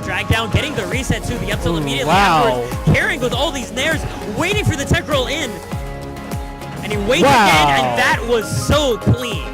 drag down, getting the reset to the up tilt immediately wow. afterwards, carrying with all these nairs, waiting for the tech roll in. And he waits wow. again, and that was so clean.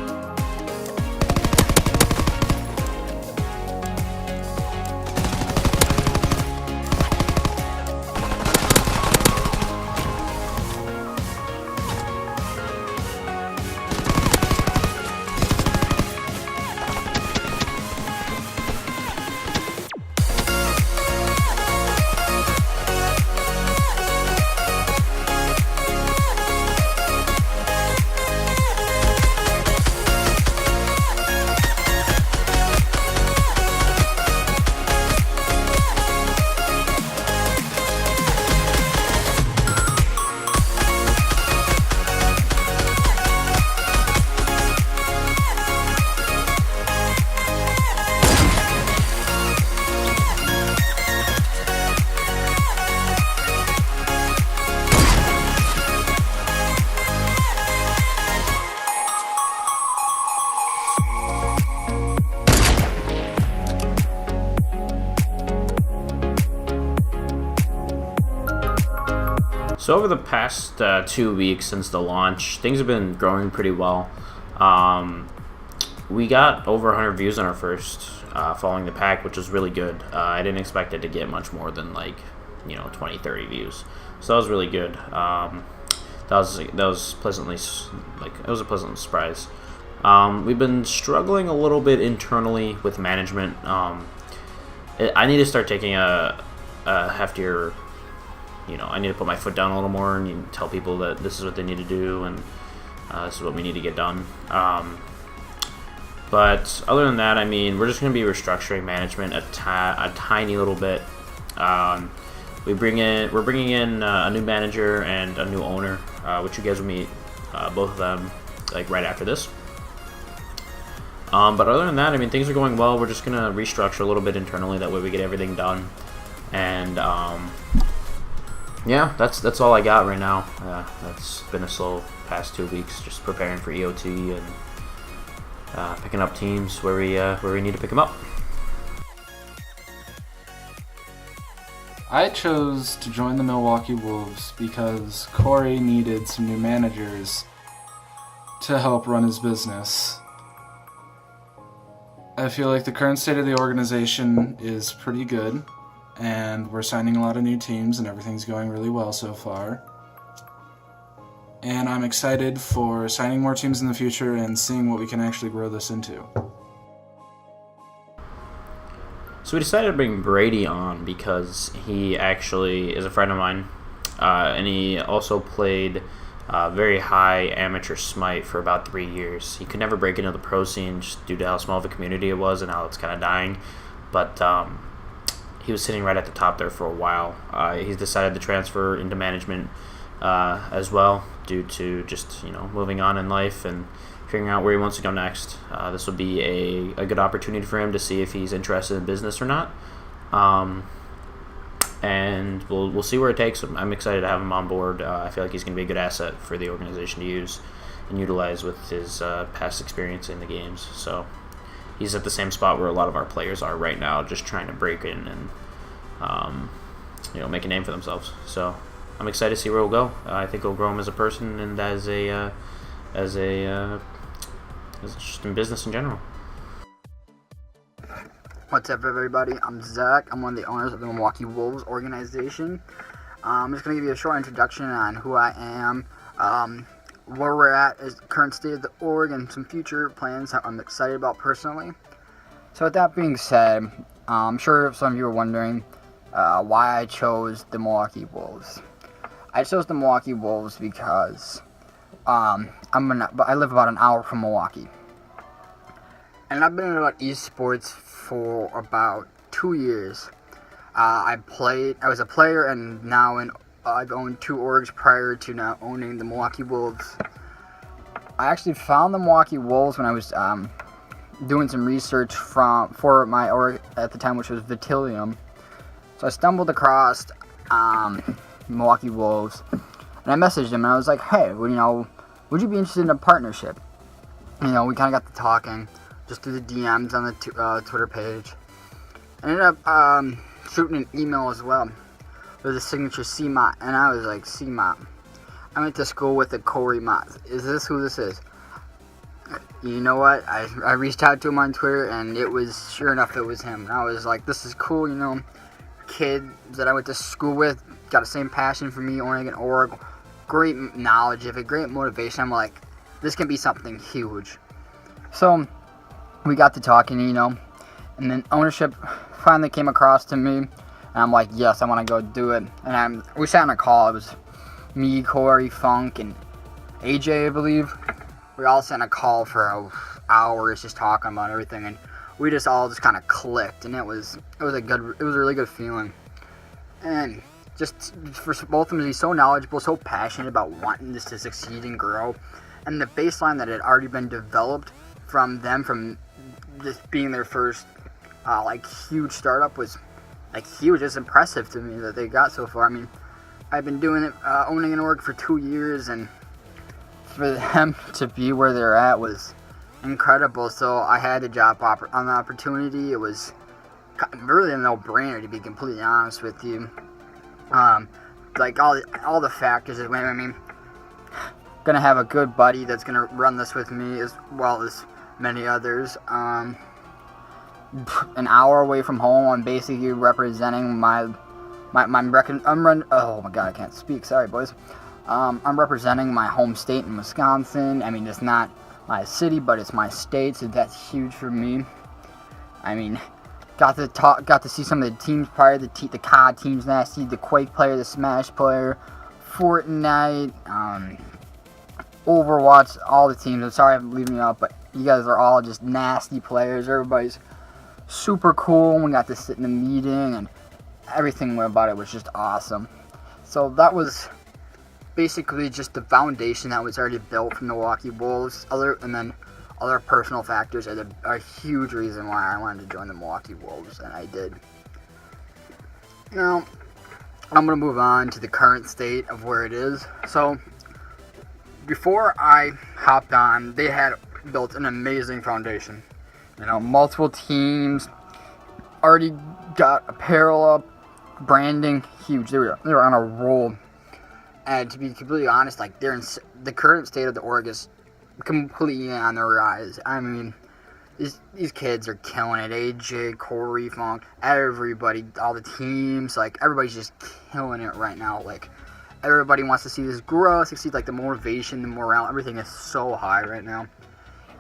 So over the past 2 weeks since the launch, things have been growing pretty well. We got over 100 views on our first following the pack, which was really good. I didn't expect it to get much more than 20, 30 views. So that was really good. That was pleasantly it was a pleasant surprise. We've been struggling a little bit internally with management. I need to start taking a heftier. I need to put my foot down a little more and tell people that this is what they need to do and this is what we need to get done. But other than that, we're just going to be restructuring management a tiny little bit. We're bringing in a new manager and a new owner, which you guys will meet both of them right after this. But other than that, things are going well. We're just going to restructure a little bit internally. That way we get everything done. And yeah, that's all I got right now. That's been a slow past 2 weeks, just preparing for EOT and picking up teams where we need to pick them up. I chose to join the Milwaukee Wolves because Corey needed some new managers to help run his business. I feel like the current state of the organization is pretty good, and we're signing a lot of new teams and everything's going really well so far. And I'm excited for signing more teams in the future and seeing what we can actually grow this into. So we decided to bring Brady on because he actually is a friend of mine, and he also played very high amateur Smite for about 3 years. He could never break into the pro scene just due to how small of a community it was and how it's kind of dying, but he was sitting right at the top there for a while. He's decided to transfer into management as well due to just moving on in life and figuring out where he wants to go next. This will be a good opportunity for him to see if he's interested in business or not, and we'll see where it takes him. I'm excited to have him on board. I feel like he's going to be a good asset for the organization to use and utilize with his past experience in the games. So he's at the same spot where a lot of our players are right now, just trying to break in and make a name for themselves. So I'm excited to see where we'll go. I think it'll grow him as a person and as just in business in general. What's up, everybody? I'm Zach. I'm one of the owners of the Milwaukee Wolves organization. I'm just going to give you a short introduction on who I am, where we're at is the current state of the org, and some future plans that I'm excited about personally. So with that being said, I'm sure some of you are wondering why I chose the Milwaukee Wolves. I chose the Milwaukee Wolves because I live about an hour from Milwaukee. And I've been about esports for about 2 years. I was a player, and now I've owned 2 orgs prior to now owning the Milwaukee Wolves. I actually found the Milwaukee Wolves when I was doing some research for my org at the time, which was Vitilium. So I stumbled across Milwaukee Wolves, and I messaged him, and I was like, hey, would you be interested in a partnership? We kind of got to talking just through the DMs on the Twitter page. I ended up shooting an email as well with a signature CMOT, and I was like, CMOT, I went to school with a Corey Mott. Is this who this is? You know what? I reached out to him on Twitter, and it was, sure enough, it was him. And I was like, this is cool, you know. Kid that I went to school with, got the same passion for me, Oregon Org. Great knowledge of it, great motivation. I'm like, this can be something huge. So, we got to talking, you know. And then ownership finally came across to me. And I'm like, yes, I want to go do it. And we sat on a call. It was me, Corey, Funk, and AJ, I believe. We all sat on a call for hours just talking about everything, and we just all kind of clicked, and it was a really good feeling. And just for both of them to be so knowledgeable, so passionate about wanting this to succeed and grow, and the baseline that had already been developed from them, from just being their first huge startup, was huge. It's impressive to me that they got so far. I mean, I've been doing it, owning an org for 2 years, and for them to be where they're at was incredible. So I had the job on the opportunity. It was really a no-brainer, to be completely honest with you. All the factors. I mean, gonna have a good buddy that's gonna run this with me, as well as many others. An hour away from home, I'm basically representing oh my god, I can't speak. Sorry, boys. I'm representing my home state in Wisconsin. I mean, it's not my city, but it's my state, so that's huge for me. I mean, got to see some of the teams prior. The COD teams nasty, the Quake player, the Smash player, Fortnite, Overwatch, all the teams. I'm sorry I'm leaving you out, but you guys are all just nasty players. Everybody's super cool. We got to sit in a meeting, and everything about it was just awesome. So that was basically just the foundation that was already built from the Milwaukee Wolves. And then other personal factors are a huge reason why I wanted to join the Milwaukee Wolves, and I did. Now, I'm going to move on to the current state of where it is. So, before I hopped on, they had built an amazing foundation. You know, multiple teams, already got apparel up, branding, huge. They were on a roll. And to be completely honest, the current state of the org is completely on the rise. I mean, these kids are killing it. AJ, Corey, Funk, everybody, all the teams, everybody's just killing it right now. Everybody wants to see this grow, succeed. The motivation, the morale, everything is so high right now.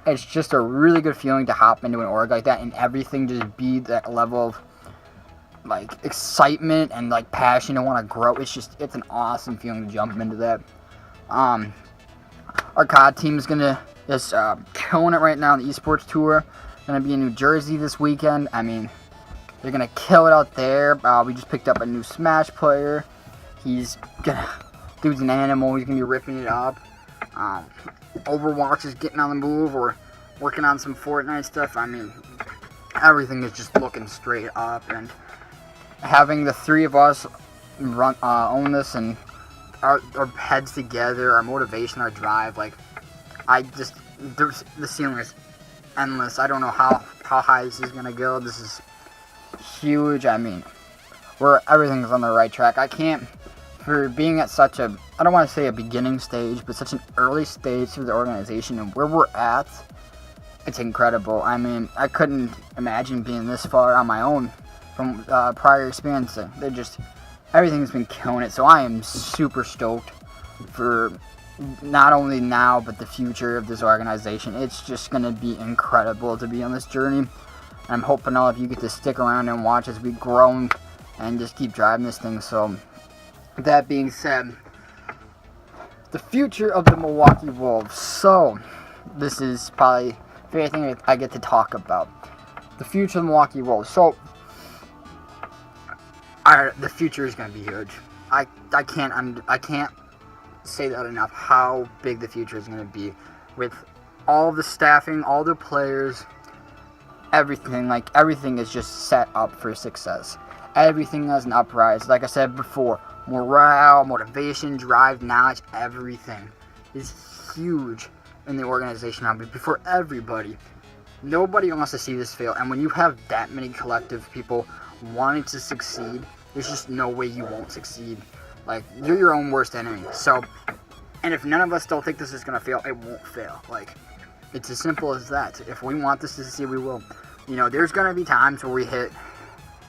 It's just a really good feeling to hop into an org like that, and everything just be that level of excitement and passion to want to grow. It's an awesome feeling to jump into that. Our COD team is just killing it right now on the esports tour. Gonna be in New Jersey this weekend. I mean, they're gonna kill it out there. We just picked up a new Smash player. Dude's an animal. He's gonna be ripping it up. Overwatch is getting on the move. We're working on some Fortnite stuff. I mean, everything is just looking straight up, and having the three of us own this, and our heads together, our motivation, our drive, the ceiling is endless. I don't know how high this is gonna go. This is huge. I mean, everything's on the right track. For being at such a, I don't want to say a beginning stage, but such an early stage of the organization and where we're at, it's incredible. I mean, I couldn't imagine being this far on my own from prior experience. Everything's been killing it, so I am super stoked for not only now, but the future of this organization. It's just going to be incredible to be on this journey. I'm hoping all of you get to stick around and watch as we grow and just keep driving this thing. So, that being said, the future of the Milwaukee Wolves. So, this is probably the favorite thing I get to talk about. The future of the Milwaukee Wolves. So, the future is going to be huge. I can't say that enough, how big the future is going to be. With all the staffing, all the players, everything. Everything is just set up for success. Everything has an uprise. Like I said before, morale, motivation, drive, knowledge, everything is huge in the organization now. But before everybody, Nobody wants to see this fail, and when you have that many collective people wanting to succeed, there's just no way you won't succeed. Like, you're your own worst enemy. So, and if none of us still think this is gonna fail, it won't fail. Like, it's as simple as that. If we want this to succeed, we will. You know, there's gonna be times where we hit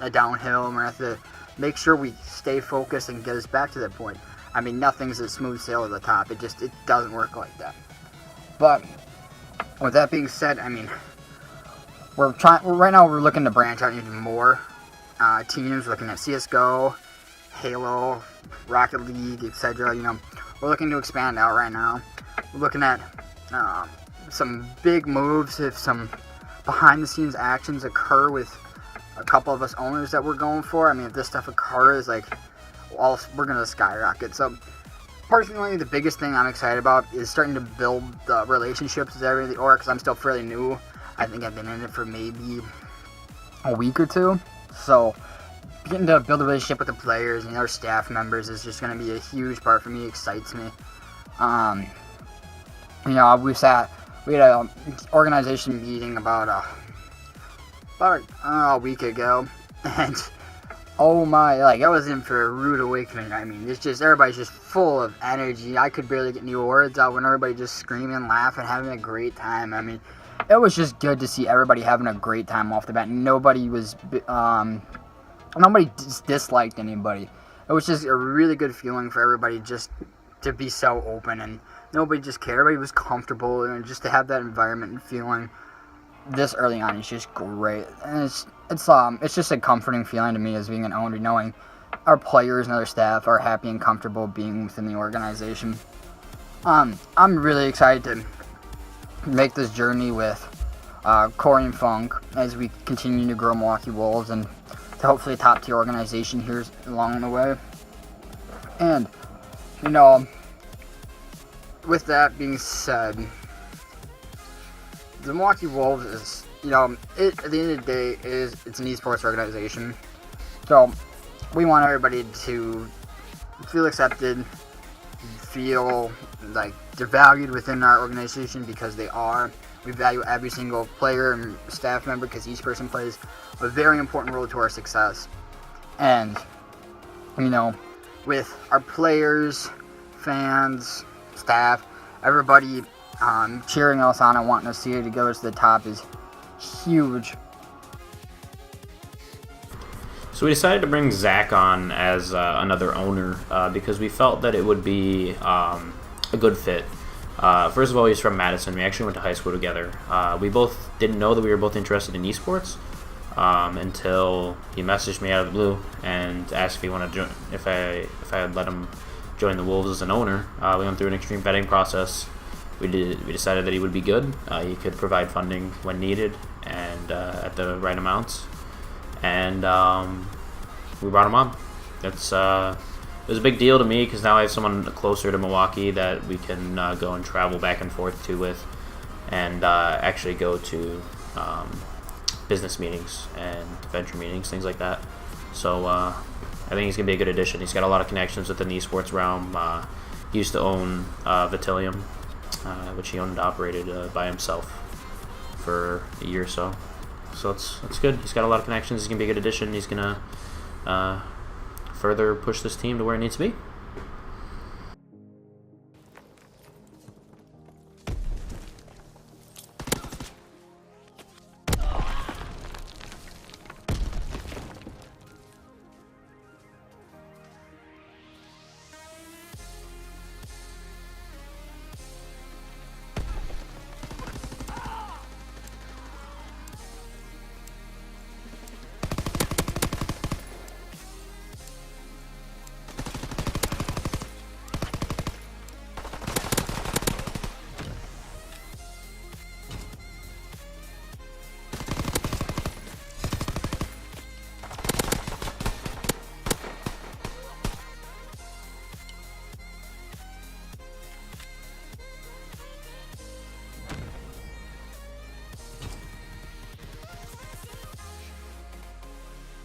a downhill, and we're gonna have to make sure we stay focused and get us back to that point. I mean, nothing's a smooth sail at the top. It doesn't work like that. But with that being said, I mean, right now we're looking to branch out even more teams. We're looking at CS:GO, Halo, Rocket League, etc. You know, we're looking to expand out right now. We're looking at some big moves if some behind-the-scenes actions occur with a couple of us owners that we're going for. I mean, if this stuff occurs, like, we're gonna skyrocket. So, personally, the biggest thing I'm excited about is starting to build the relationships with every the org, because I'm still fairly new. I think I've been in it for maybe a week or two. So, getting to build a relationship with the players and our staff members is just going to be a huge part for me. It excites me. You know, we had an organization meeting about a week ago, and oh my, like, I was in for a rude awakening. I mean, it's just, everybody's just full of energy. I could barely get any words out when everybody just screaming, laughing, having a great time. I mean, it was just good to see everybody having a great time off the bat. Nobody disliked anybody. It was just a really good feeling for everybody just to be so open, and nobody just cared. Everybody was comfortable, and just to have that environment and feeling this early on is just great. And it's just a comforting feeling to me as being an owner, knowing our players and other staff are happy and comfortable being within the organization. I'm really excited to make this journey with Corey and Funk as we continue to grow Milwaukee Wolves and to hopefully a top tier organization here along the way. And, you know, with that being said, the Milwaukee Wolves is, you know, at the end of the day, it's an esports organization. So we want everybody to feel accepted, feel like they're valued within our organization, because they are. We value every single player and staff member, because each person plays a very important role to our success. And, you know, with our players, fans, staff, everybody cheering us on and wanting to see it to go to the top is huge. So we decided to bring Zach on as another owner because we felt that it would be a good fit. First of all, he's from Madison. We actually went to high school together. We both didn't know that we were both interested in esports until he messaged me out of the blue and asked if he wanted to join, if I had let him join the Wolves as an owner. We went through an extreme vetting process. We decided that he would be good. He could provide funding when needed and at the right amounts. And we brought him on. It was a big deal to me because now I have someone closer to Milwaukee that we can go and travel back and forth to with, and actually go to business meetings and venture meetings, things like that. So I think he's going to be a good addition. He's got a lot of connections within the esports realm. He used to own Vitilium, which he owned and operated by himself for a year or so. So it's good. He's got a lot of connections. He's going to be a good addition. He's going to further push this team to where it needs to be.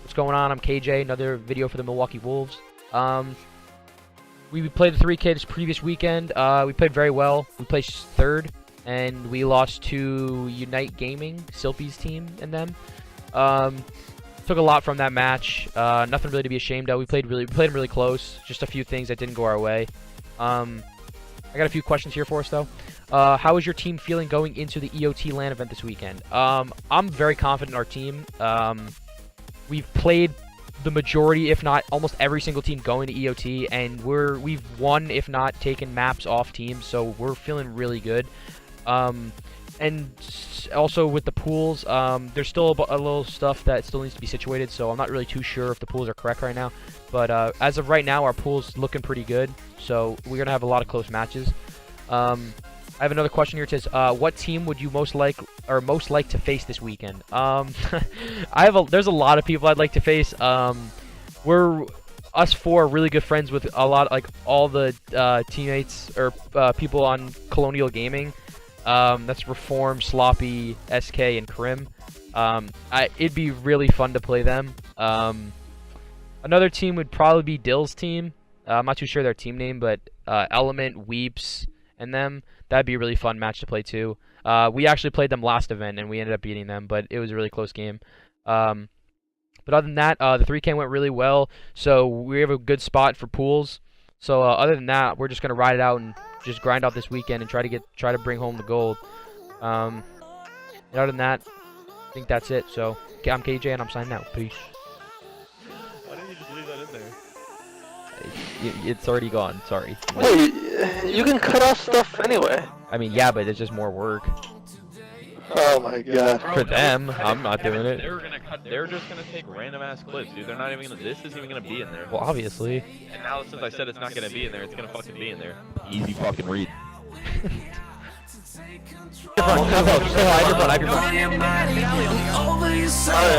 What's going on? I'm KJ, another video for the Milwaukee Wolves. We played the 3K this previous weekend. We played very well. We placed third. and we lost to Unite Gaming, Silpy's team, and them. Took a lot from that match. Nothing really to be ashamed of. We played them really close. Just a few things that didn't go our way. I got a few questions here for us though. How is your team feeling going into the EOT LAN event this weekend? I'm very confident in our team. We've played the majority, if not almost every single team going to EOT, and we've won, if not taken maps off teams, so we're feeling really good. And also with the pools, there's still a little stuff that still needs to be situated, so I'm not really too sure if the pools are correct right now. But as of right now, our pool's looking pretty good, so we're gonna have a lot of close matches. I have another question here. It says, what team would you most like to face this weekend? There's a lot of people I'd like to face. Us four are really good friends with all the teammates or people on Colonial Gaming. That's Reform, Sloppy, SK, and Krim. It'd be really fun to play them. Another team would probably be Dill's team. I'm not too sure their team name, but Element, Weeps, and them. That'd be a really fun match to play too. We actually played them last event, and we ended up beating them, but it was a really close game. But other than that, the 3K went really well, so we have a good spot for pools. So other than that, we're just gonna ride it out and just grind out this weekend and try to bring home the gold. And other than that, I think that's it. So I'm KJ and I'm signing out. Peace. Why didn't you just leave that in there? It's already gone. Sorry. Wait, you can cut off stuff anyway. I mean, yeah, but it's just more work Oh my god. for them. I'm not doing it. They're just gonna take random ass clips, dude. They're not even gonna. This isn't even gonna be in there. Well, obviously. And now since I said it's not gonna be in there, it's gonna fucking be in there. Easy fucking read. Alright,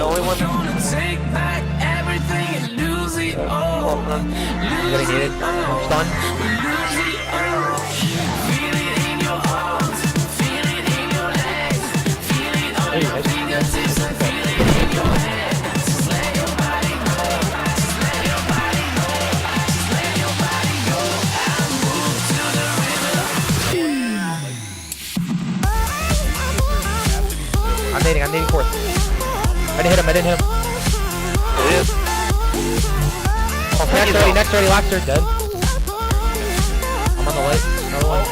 only one. You gonna need it? Stun? I'm nading fourth. I didn't hit him. It is. Next 30, last third, dead. I'm on the light. Another one.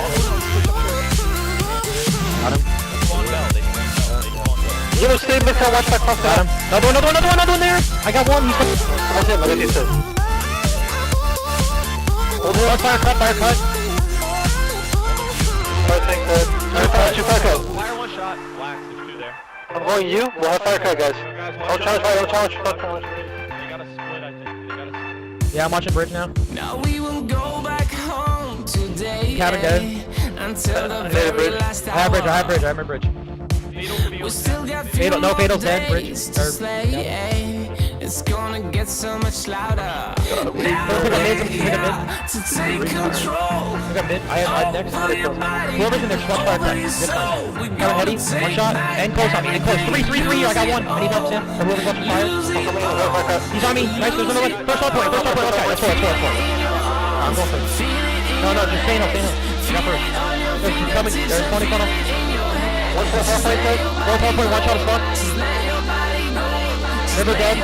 Got him. You know, stay mid, watch that cross. Got him. Another one there. I got one. He's That's it, look at these two. hold it. Fire cut. Fire tank dead. Two fire cut. Fire one shot. Black. There's two there. I'm going you. We'll have fire cut, guys. Don't challenge fire, don't challenge. They gotta split, I think. They gotta split. Yeah, I'm watching bridge now. Now we will go back home today. Cabin dead. Until the Hey, very bridge. last I have hour. bridge. We still got Fatal- no, Fatal's dead, bridge. days to slay. It's gonna get so much louder. Now Pick a we're mid, pick a here mid. to take control. I got mid. I have next. Whoever's in there, just watch fire cut. Good time. Got a heady. One shot. And close on me. And close. Three here. I got one. I need help, Sam. Or whoever's watching fire. He's on me. Nice. There's another one. First all point. Let's go. Let's go. I'm going first. No. Just stay in. Got first. He's coming. There's 20 funnel. One point. One shot of spawn. River dead.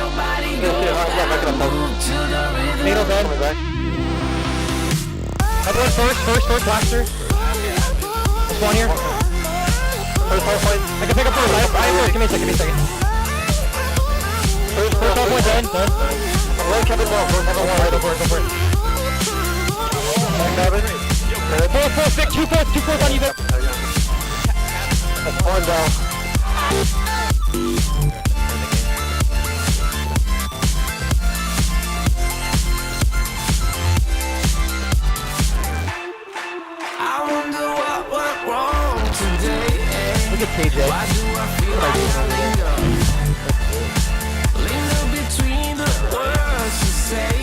Fatal dead. Everyone first, blaster. Spawn here. I can pick up first. I am first. Give me a second. First all point dead. I'm right, Kevin Wall. Go for it. Four, six, two fourth on you there. That's one down. I wonder what went wrong today. Look at KJ. Why do I feel like I linger between the words you say?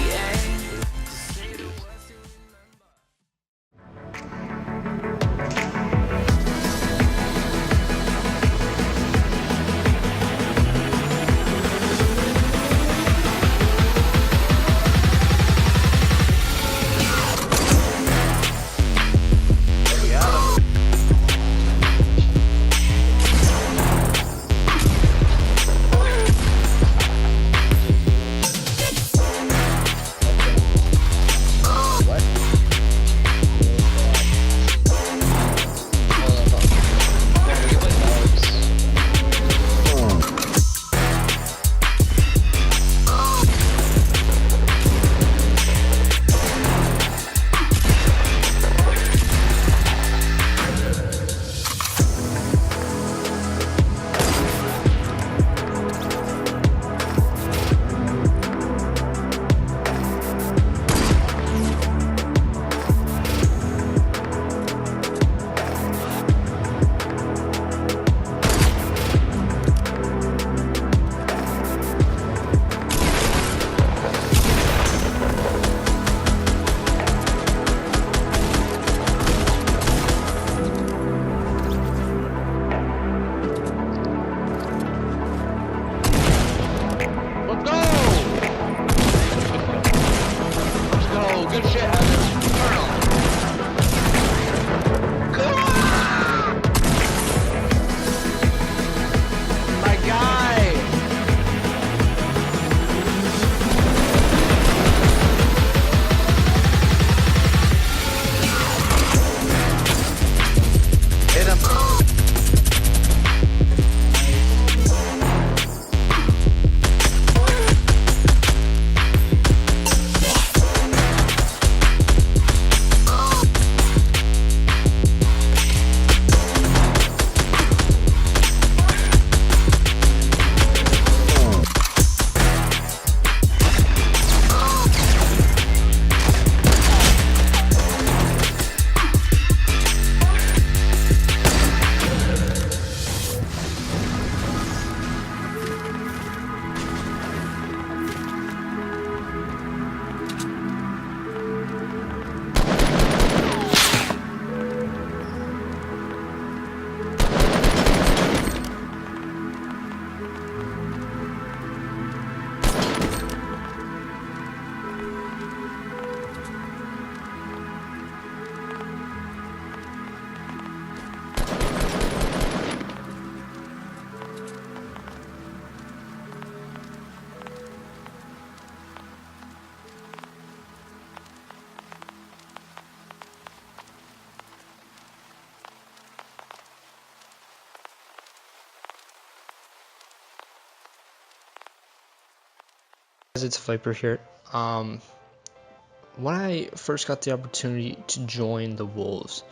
It's Viper here. When I first got the opportunity to join the Wolves,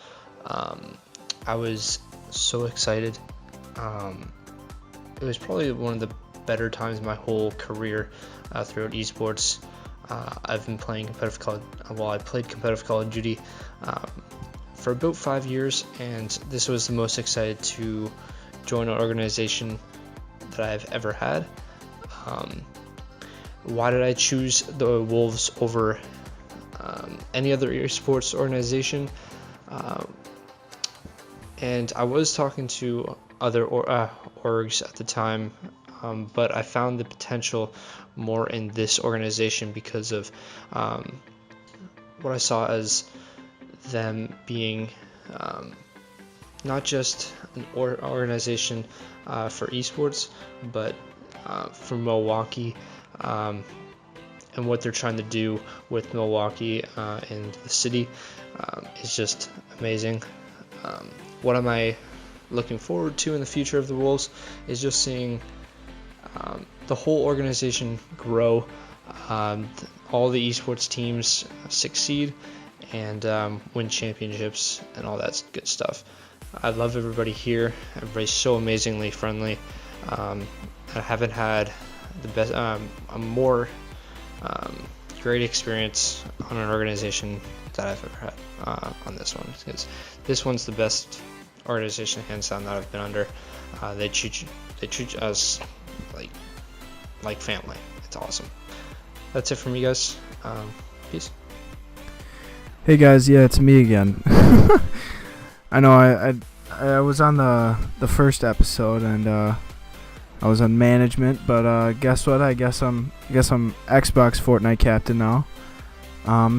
I was so excited. It was probably one of the better times of my whole career throughout esports. I've been playing competitive I played competitive Call of Duty for about 5 years, and this was the most excited to join an organization that I've ever had. Why did I choose the Wolves over any other esports organization? And I was talking to other orgs at the time, but I found the potential more in this organization because of what I saw as them being not just an organization for esports, but for Milwaukee, and what they're trying to do with Milwaukee and the city is just amazing. What am I looking forward to in the future of the Wolves is just seeing the whole organization grow, all the esports teams succeed, and win championships and all that good stuff. I love everybody here. Everybody's so amazingly friendly. I haven't had the best, a more great experience on an organization that I've ever had on this one, because this one's the best organization hands down that I've been under. They treat us like family. It's awesome. That's it from me, guys. Peace. Hey guys, yeah, it's me again. I know I was on the first episode, and I was on management, but guess what? I guess I'm Xbox Fortnite captain now.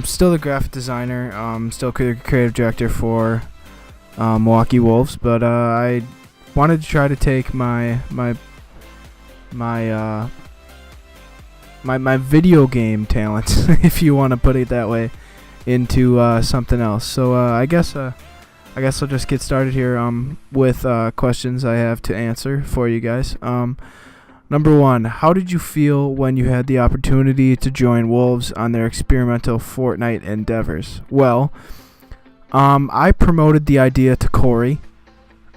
Still the graphic designer. Still creative director for Milwaukee Wolves, but I wanted to try to take my video game talent, if you want to put it that way, into something else. So I guess I'll just get started here with questions I have to answer for you guys. Number one, how did you feel when you had the opportunity to join Wolves on their experimental Fortnite endeavors? Well, I promoted the idea to Corey,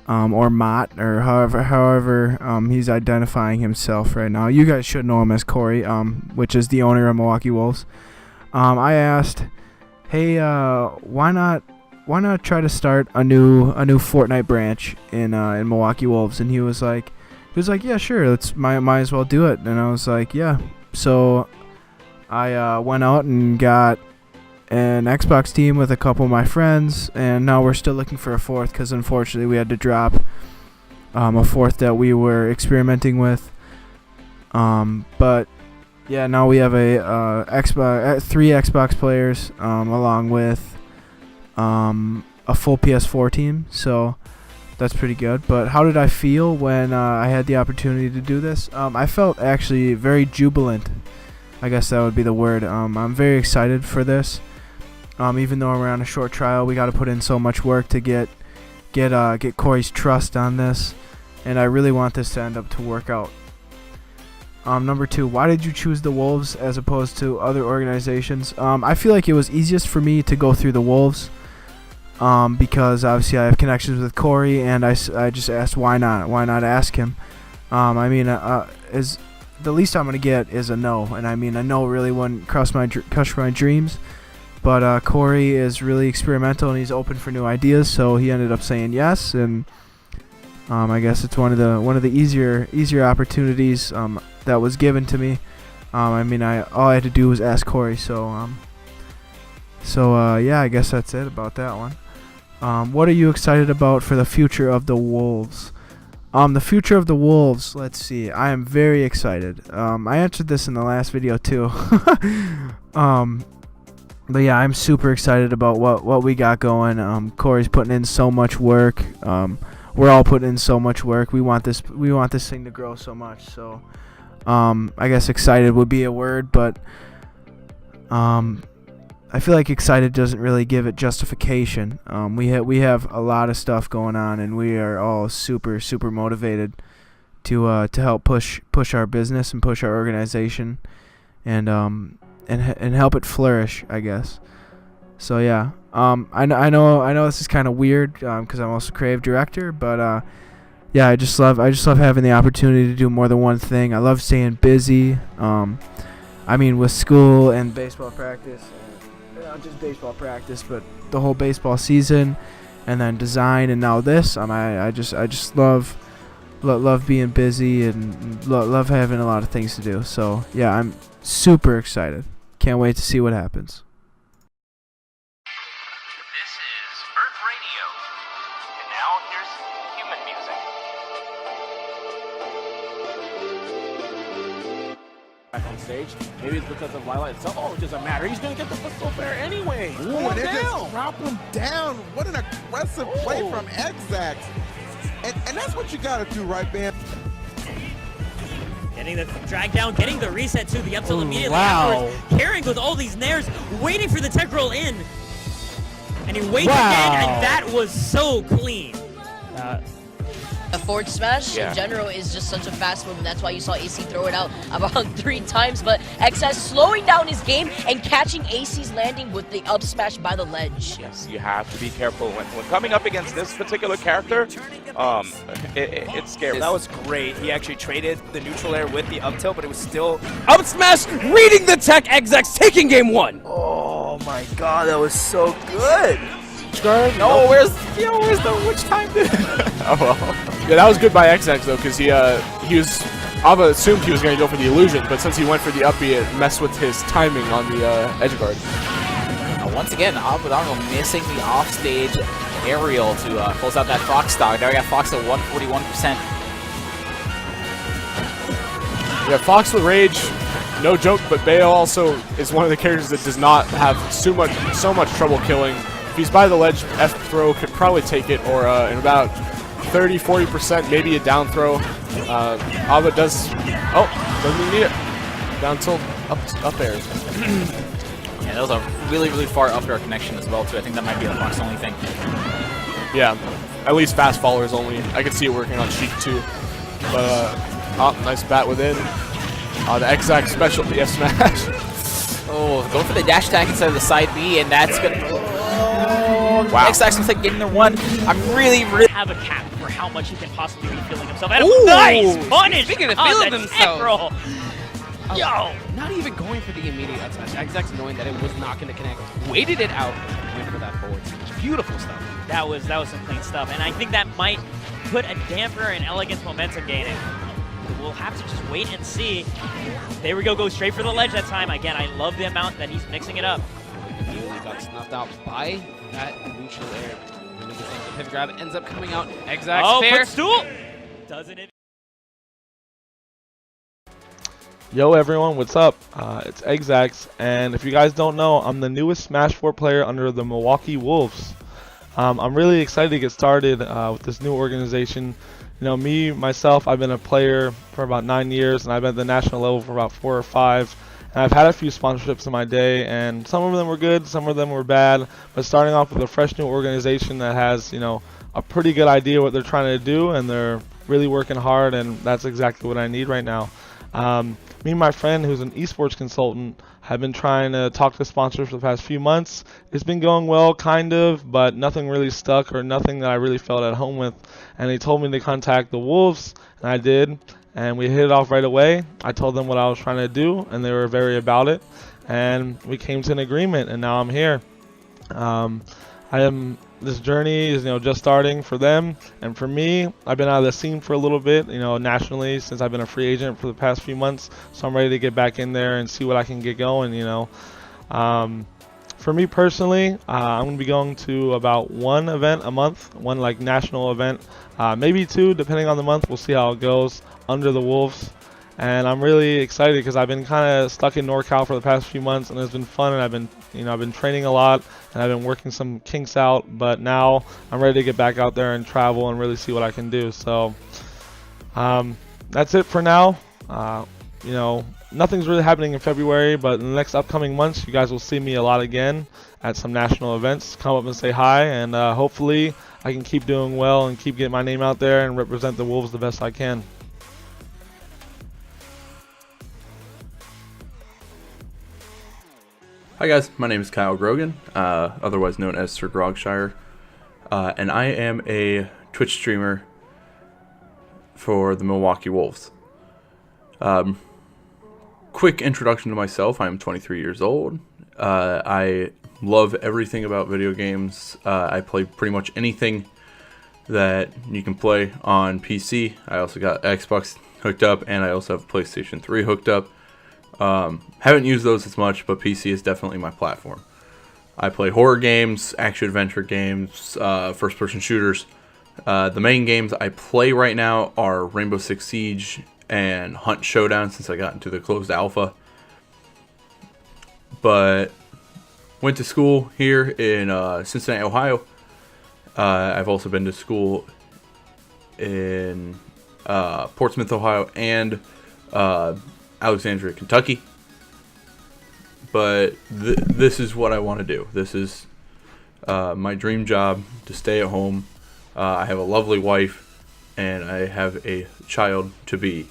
or Mott, or however he's identifying himself right now. You guys should know him as Corey, which is the owner of Milwaukee Wolves. I asked, hey, why not try to start a new Fortnite branch in Milwaukee Wolves? And he was like, yeah, sure, might as well do it. And I was like, yeah. So I went out and got an Xbox team with a couple of my friends, and now we're still looking for a fourth, because unfortunately we had to drop a fourth that we were experimenting with. But yeah, now we have a Xbox, 3 Xbox players, along with a full PS4 team, so that's pretty good. But how did I feel when I had the opportunity to do this? I felt actually very jubilant. I guess that would be the word. I'm very excited for this. Even though we're on a short trial, we got to put in so much work to get Corey's trust on this, and I really want this to end up to work out. Number 2, why did you choose the Wolves as opposed to other organizations? I feel like it was easiest for me to go through the Wolves, because obviously I have connections with Corey, and I just asked why not ask him. Is the least I'm gonna get is a no, and I mean a no really wouldn't crush my dreams, but Corey is really experimental and he's open for new ideas, so he ended up saying yes, and I guess it's one of the easier opportunities that was given to me. All I had to do was ask Corey, so yeah, I guess that's it about that one. What are you excited about for the future of the Wolves? The future of the Wolves, let's see. I am very excited. I answered this in the last video too. But yeah, I'm super excited about what we got going. Corey's putting in so much work. We're all putting in so much work. We want this thing to grow so much. So I guess excited would be a word, but I feel like excited doesn't really give it justification. We have a lot of stuff going on, and we are all super motivated to help push our business and push our organization and help it flourish, I guess. So yeah, I know this is kind of weird because I'm also creative director, but yeah, I just love having the opportunity to do more than one thing. I love staying busy. I mean, with school and baseball practice, not just baseball practice, but the whole baseball season, and then design, and now this. I just love being busy and love having a lot of things to do. So yeah, I'm super excited. Can't wait to see what happens. This is Earth Radio. And now here's human music. Back on stage. Maybe it's because of Lila itself. Oh, it doesn't matter. He's going to get the whistle there anyway. Ooh, and they just drop him down. What an aggressive play from Exax. And that's what you got to do, right, man? Getting the drag down, getting the reset to the up tilt immediately wow. afterwards. Carrying with all these nairs, waiting for the tech roll in. And he waits again, and that was so clean. A forward smash in general is just such a fast move, and that's why you saw AC throw it out about 3 times. But XS slowing down his game and catching AC's landing with the up smash by the ledge. Yes, you have to be careful when coming up against this particular character. It's scary. That was great. He actually traded the neutral air with the up tilt, but it was still up smash, reading the tech. Exax taking game 1. Oh my god, that was so good. No, where's the which time did? Oh well. Yeah, that was good by XX though, because Ava assumed he was going to go for the illusion, but since he went for the up B, it messed with his timing on the edge guard. Once again, Abadongo missing the offstage aerial to close out that Fox stock. Now we got Fox at 141%. Yeah, Fox with Rage, no joke, but Bayo also is one of the characters that does not have so much trouble killing. If he's by the ledge, F throw could probably take it, or in about 30-40%, maybe a down throw. Ava doesn't need it. Down tilt, up airs. Yeah, that was a really far up air connection as well too. I think that might be the Fox only thing. Yeah, at least fast followers only. I could see it working on Sheik too. But nice bat within. The exact special F smash. Oh, going for the dash attack instead of the side B, and that's gonna. Wow. X-Ax looks like getting their one. I'm really have a cap for how much he can possibly be feeling himself. And a nice punish. Speaking of on feeling the himself. roll. Yo! Not even going for the immediate up smash. X-Ax knowing that it was not going to connect. Waited it out. Went for that forward smash. Beautiful stuff. That was some clean stuff. And I think that might put a damper in Elegant's momentum gaining. We'll have to just wait and see. There we go straight for the ledge that time. Again, I love the amount that he's mixing it up. He got snuffed out by that neutral air. Really gets the pivot grab, ends up coming out. Exax fair. Footstool! Doesn't it? Yo everyone, what's up? It's Exax, and if you guys don't know, I'm the newest Smash 4 player under the Milwaukee Wolves. I'm really excited to get started with this new organization. You know, myself, I've been a player for about 9 years, and I've been at the national level for about 4 or 5. And I've had a few sponsorships in my day, and some of them were good, some of them were bad. But starting off with a fresh new organization that has, you know, a pretty good idea what they're trying to do, and they're really working hard, and that's exactly what I need right now. Me and my friend, who's an esports consultant, have been trying to talk to sponsors for the past few months. It's been going well, kind of, but nothing really stuck or nothing that I really felt at home with. And they told me to contact the Wolves, and I did. And we hit it off right away. I told them what I was trying to do, and they were very about it. And we came to an agreement, and now I'm here. This journey is, you know, just starting for them, and for me, I've been out of the scene for a little bit, you know, nationally, since I've been a free agent for the past few months. So I'm ready to get back in there and see what I can get going, you know. For me personally, I'm going to be going to about 1 event a month, one like national event, maybe 2, depending on the month. We'll see how it goes under the Wolves. And I'm really excited because I've been kind of stuck in NorCal for the past few months, and it's been fun, and I've been training a lot, and I've been working some kinks out, but now I'm ready to get back out there and travel and really see what I can do. So that's it for now. You know, nothing's really happening in February, but in the next upcoming months, you guys will see me a lot again at some national events. Come up and say hi, and hopefully I can keep doing well and keep getting my name out there and represent the Wolves the best I can. Hi guys, my name is Kyle Grogan, otherwise known as Sir Grogshire, and I am a Twitch streamer for the Milwaukee Wolves. Quick introduction to myself, I am 23 years old. I love everything about video games. I play pretty much anything that you can play on PC. I also got Xbox hooked up, and I also have PlayStation 3 hooked up. Haven't used those as much, but PC is definitely my platform. I play horror games, action-adventure games, first-person shooters. The main games I play right now are Rainbow Six Siege and Hunt Showdown, since I got into the closed alpha. But went to school here in Cincinnati, Ohio. I've also been to school in Portsmouth, Ohio, and Alexandria, Kentucky. But this is what I want to do. This is my dream job, to stay at home. I have a lovely wife, and I have a child to be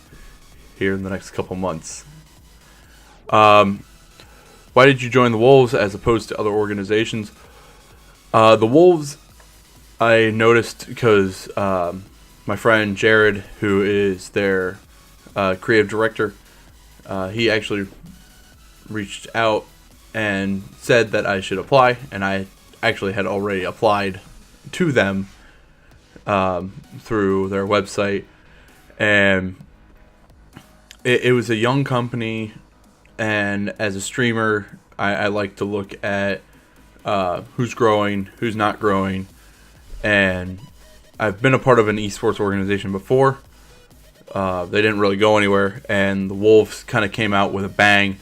here in the next couple months. Why did you join the Wolves as opposed to other organizations? The Wolves, I noticed because my friend Jared, who is their creative director, he actually reached out and said that I should apply, and I actually had already applied to them through their website, and it was a young company, and as a streamer, I like to look at who's growing, who's not growing, and I've been a part of an esports organization before. They didn't really go anywhere, and the Wolves kind of came out with a bang.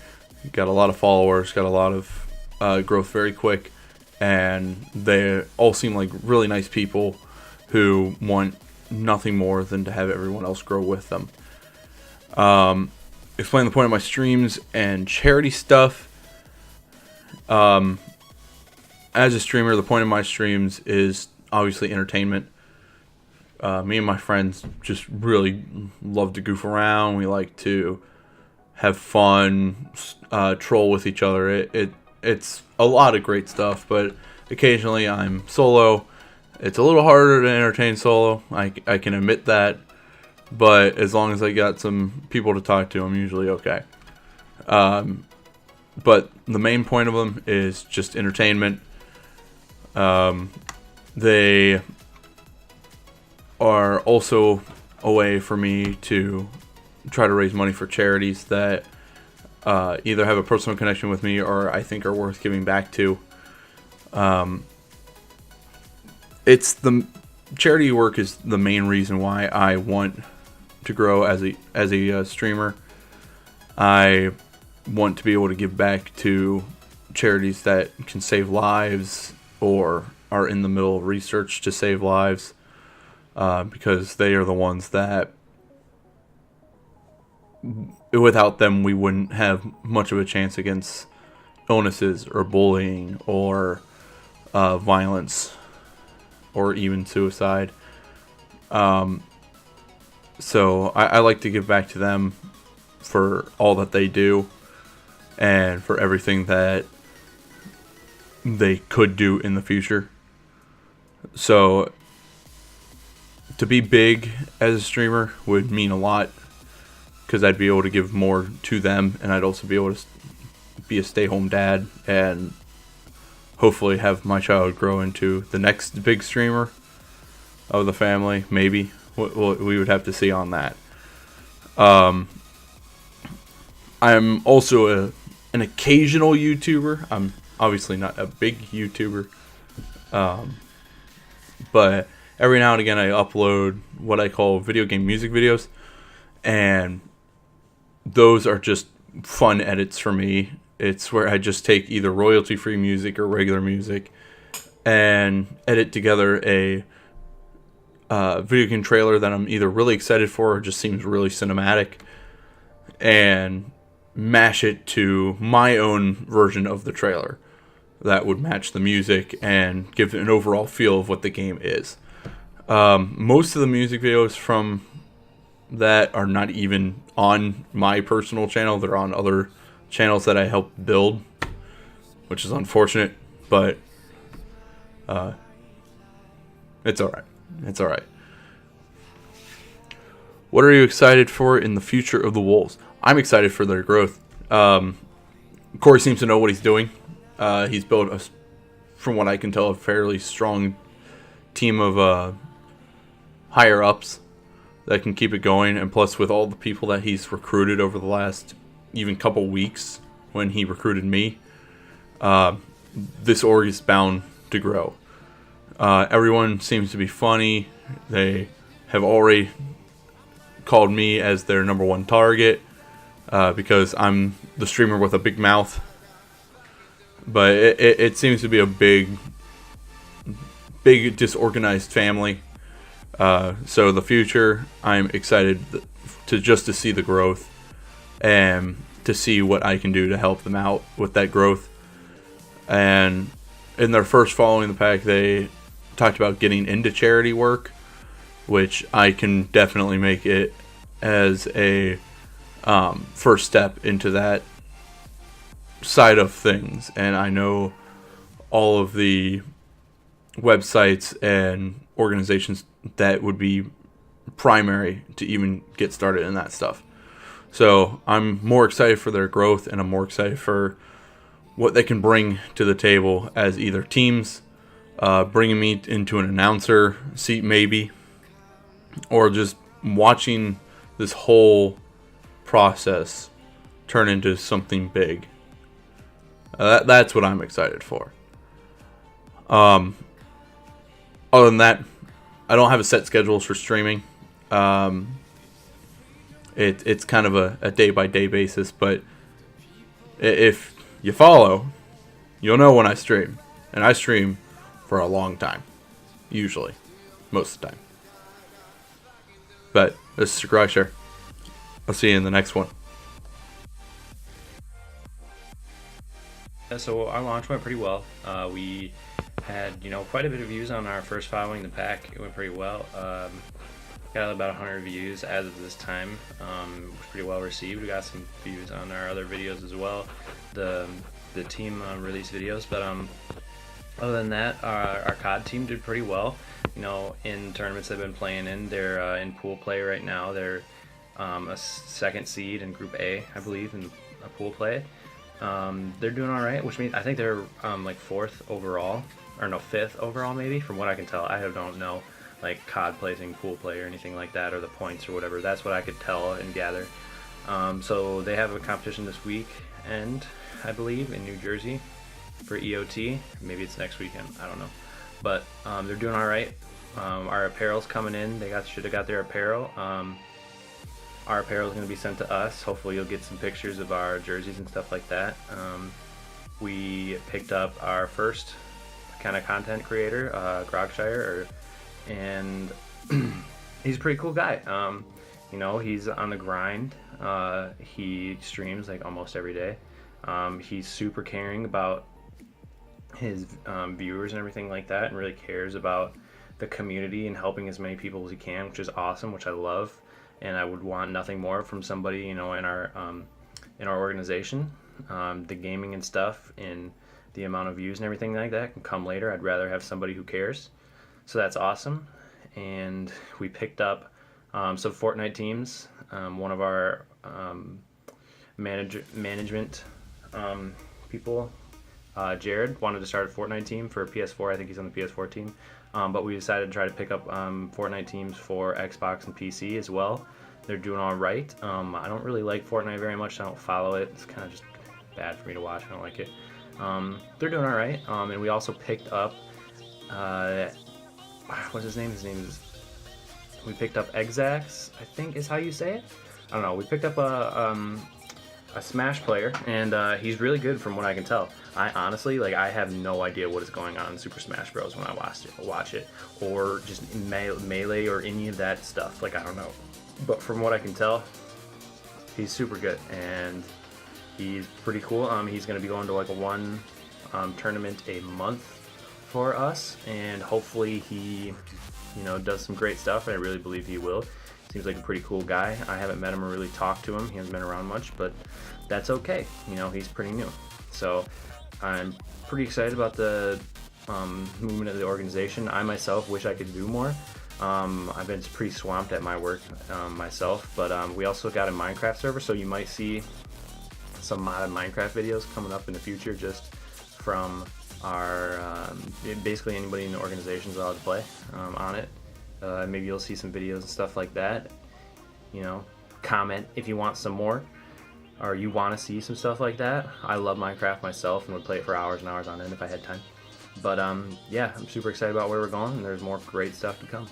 Got a lot of followers, got a lot of growth very quick, and they all seem like really nice people who want nothing more than to have everyone else grow with them. Explain the point of my streams and charity stuff. As a streamer, the point of my streams is obviously entertainment. Me and my friends just really love to goof around. We like to have fun, troll with each other. It's a lot of great stuff, but occasionally I'm solo. It's a little harder to entertain solo, I can admit that, but as long as I got some people to talk to, I'm usually okay. But the main point of them is just entertainment. They are also a way for me to try to raise money for charities that either have a personal connection with me or I think are worth giving back to. It's the charity work is the main reason why I want to grow as a streamer. I want to be able to give back to charities that can save lives or are in the middle of research to save lives, because they are the ones that, without them, we wouldn't have much of a chance against illnesses or bullying or violence or even suicide. So I like to give back to them for all that they do and for everything that they could do in the future. So to be big as a streamer would mean a lot, because I'd be able to give more to them, and I'd also be able to be a stay-home dad and hopefully have my child grow into the next big streamer of the family. Maybe we would have to see on that. I'm also an occasional YouTuber. I'm obviously not a big YouTuber, but every now and again I upload what I call video game music videos, and those are just fun edits for me. It's where I just take either royalty-free music or regular music and edit together a video game trailer that I'm either really excited for or just seems really cinematic, and mash it to my own version of the trailer that would match the music and give an overall feel of what the game is. Most of the music videos from that are not even on my personal channel. They're on other channels that I help build. which is unfortunate, but it's all right. It's all right. What are you excited for in the future of the Wolves? I'm excited for their growth. Corey seems to know what he's doing. He's built, from what I can tell, a fairly strong team of higher-ups that can keep it going. And plus, with all the people that he's recruited over the last even couple weeks when he recruited me, this org is bound to grow. Everyone seems to be funny. They have already called me as their #1 target because I'm the streamer with a big mouth. But it seems to be a big disorganized family. So the future, I'm excited to see the growth and to see what I can do to help them out with that growth. And in their first following the pack, they talked about getting into charity work, which I can definitely make it as a first step into that side of things. And I know all of the websites and organizations that would be primary to even get started in that stuff. So I'm more excited for their growth, and I'm more excited for what they can bring to the table as either teams, bringing me into an announcer seat maybe, or just watching this whole process turn into something big. That's what I'm excited for. Other than that, I don't have a set schedule for streaming. It's kind of a day-by-day basis, but if you follow, you'll know when I stream. And I stream for a long time. Usually. Most of the time. But this is Grusher. I'll see you in the next one. So our launch went pretty well. We had, quite a bit of views on our first following the pack. It went pretty well. Got about 100 views as of this time. It was pretty well received. We got some views on our other videos as well, the team release videos. But other than that, our COD team did pretty well. In tournaments they've been playing in, they're in pool play right now. They're a second seed in Group A, I believe, in a pool play. They're doing all right, which means I think they're like 4th overall, or no, 5th overall maybe, from what I can tell. I don't know like COD placing pool play or anything like that, or the points or whatever. That's what I could tell and gather. So they have a competition this weekend, I believe, in New Jersey for EOT. Maybe it's next weekend, I don't know. But they're doing all right. Our apparel's coming in. They should have got their apparel. Our apparel is going to be sent to us. Hopefully you'll get some pictures of our jerseys and stuff like that. We picked up our first kind of content creator, Grogshire, and he's a pretty cool guy. He's on the grind. He streams like almost every day. He's super caring about his viewers and everything like that, and really cares about the community and helping as many people as he can, which is awesome, which I love. And I would want nothing more from somebody, in our organization. The gaming and stuff and the amount of views and everything like that can come later. I'd rather have somebody who cares. So that's awesome. And we picked up some Fortnite teams. One of our management people, Jared, wanted to start a Fortnite team for PS4. I think he's on the PS4 team. But we decided to try to pick up Fortnite teams for Xbox and PC as well. They're doing all right. I don't really like Fortnite very much. I don't follow it. It's kind of just bad for me to watch. I don't like it. They're doing all right. And we also picked up, what's his name? We picked up Exax, I think is how you say it. I don't know. We picked up a Smash player, and he's really good from what I can tell. I honestly, I have no idea what is going on in Super Smash Bros. When I watch it, or just Melee or any of that stuff. I don't know. But from what I can tell, he's super good, and he's pretty cool. He's going to be going to a one tournament a month for us, and hopefully he, does some great stuff. I really believe he will. Seems like a pretty cool guy. I haven't met him or really talked to him. He hasn't been around much, but that's okay. He's pretty new. So I'm pretty excited about the movement of the organization. I myself wish I could do more. I've been pretty swamped at my work myself, but we also got a Minecraft server, so you might see some modded Minecraft videos coming up in the future just from our, basically anybody in the organization is allowed to play on it. Maybe you'll see some videos and stuff like that. You know, comment if you want some more, or you want to see some stuff like that. I love Minecraft myself and would play it for hours and hours on end if I had time. But yeah, I'm super excited about where we're going, and there's more great stuff to come.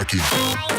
Cracking.